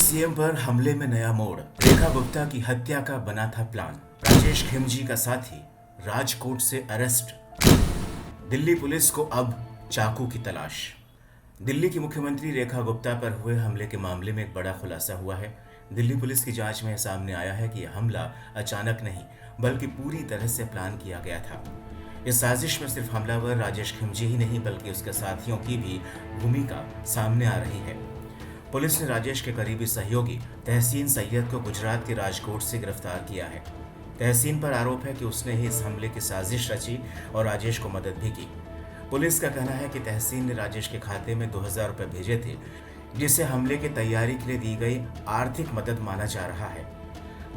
CM पर हमले में नया मोड़। रेखा गुप्ता की हत्या का बना था प्लान। राजेश खिमजी का साथी राजकोट से अरेस्ट। दिल्ली पुलिस को अब चाकू की तलाश। दिल्ली की मुख्यमंत्री रेखा गुप्ता पर हुए हमले के मामले में एक बड़ा खुलासा हुआ है। दिल्ली पुलिस की जांच में सामने आया है कि यह हमला अचानक नहीं बल्कि पूरी तरह से प्लान किया गया था। इस साजिश में सिर्फ हमलावर राजेश खिमजी ही नहीं बल्कि उसके साथियों की भी भूमिका सामने आ रही है। पुलिस ने राजेश के करीबी सहयोगी तहसीन सैयद को गुजरात के राजकोट से गिरफ्तार किया है। तहसीन पर आरोप है कि उसने ही इस हमले की साजिश रची और राजेश को मदद भी की। पुलिस का कहना है कि तहसीन ने राजेश के खाते में 2000 रुपए भेजे थे, जिसे हमले की तैयारी के लिए दी गई आर्थिक मदद माना जा रहा है।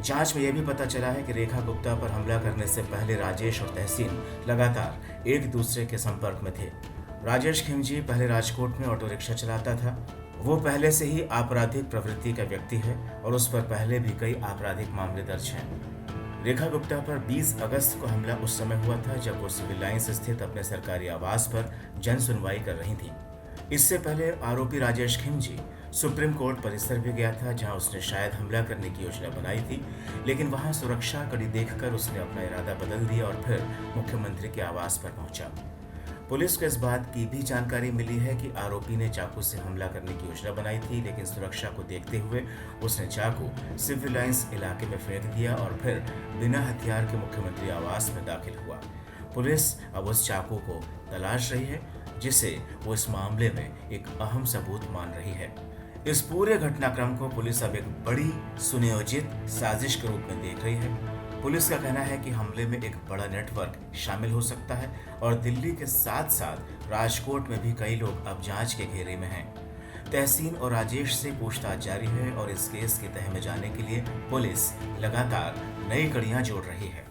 जांच में यह भी पता चला है कि रेखा गुप्ता पर हमला करने से पहले राजेश और तहसीन लगातार एक दूसरे के संपर्क में थे। राजेश खिमजी पहले राजकोट में ऑटो रिक्शा चलाता था। वो पहले से ही आपराधिक प्रवृत्ति का व्यक्ति है और उस पर पहले भी कई आपराधिक मामले दर्ज हैं। रेखा गुप्ता पर 20 अगस्त को हमला उस समय हुआ था जब वो सिविल लाइंस स्थित अपने सरकारी आवास पर जन सुनवाई कर रही थी। इससे पहले आरोपी राजेश खिमजी सुप्रीम कोर्ट परिसर भी गया था, जहां उसने शायद हमला करने की योजना बनाई थी, लेकिन वहां सुरक्षा कड़ी देखकर उसने अपना इरादा बदल दिया और फिर मुख्यमंत्री के आवास पर पहुंचा। पुलिस को इस बात की भी जानकारी मिली है कि आरोपी ने चाकू से हमला करने की योजना बनाई थी, लेकिन सुरक्षा को देखते हुए उसने चाकू सिविल लाइंस इलाके में फेंक दिया और फिर बिना हथियार के मुख्यमंत्री आवास में दाखिल हुआ। पुलिस अब उस चाकू को तलाश रही है, जिसे वो इस मामले में एक अहम सबूत मान रही है। इस पूरे घटनाक्रम को पुलिस अब एक बड़ी सुनियोजित साजिश के रूप में देख रही है। पुलिस का कहना है कि हमले में एक बड़ा नेटवर्क शामिल हो सकता है और दिल्ली के साथ साथ राजकोट में भी कई लोग अब जांच के घेरे में हैं। तहसीन और राजेश से पूछताछ जारी है और इस केस की तह में जाने के लिए पुलिस लगातार नई कड़ियां जोड़ रही है।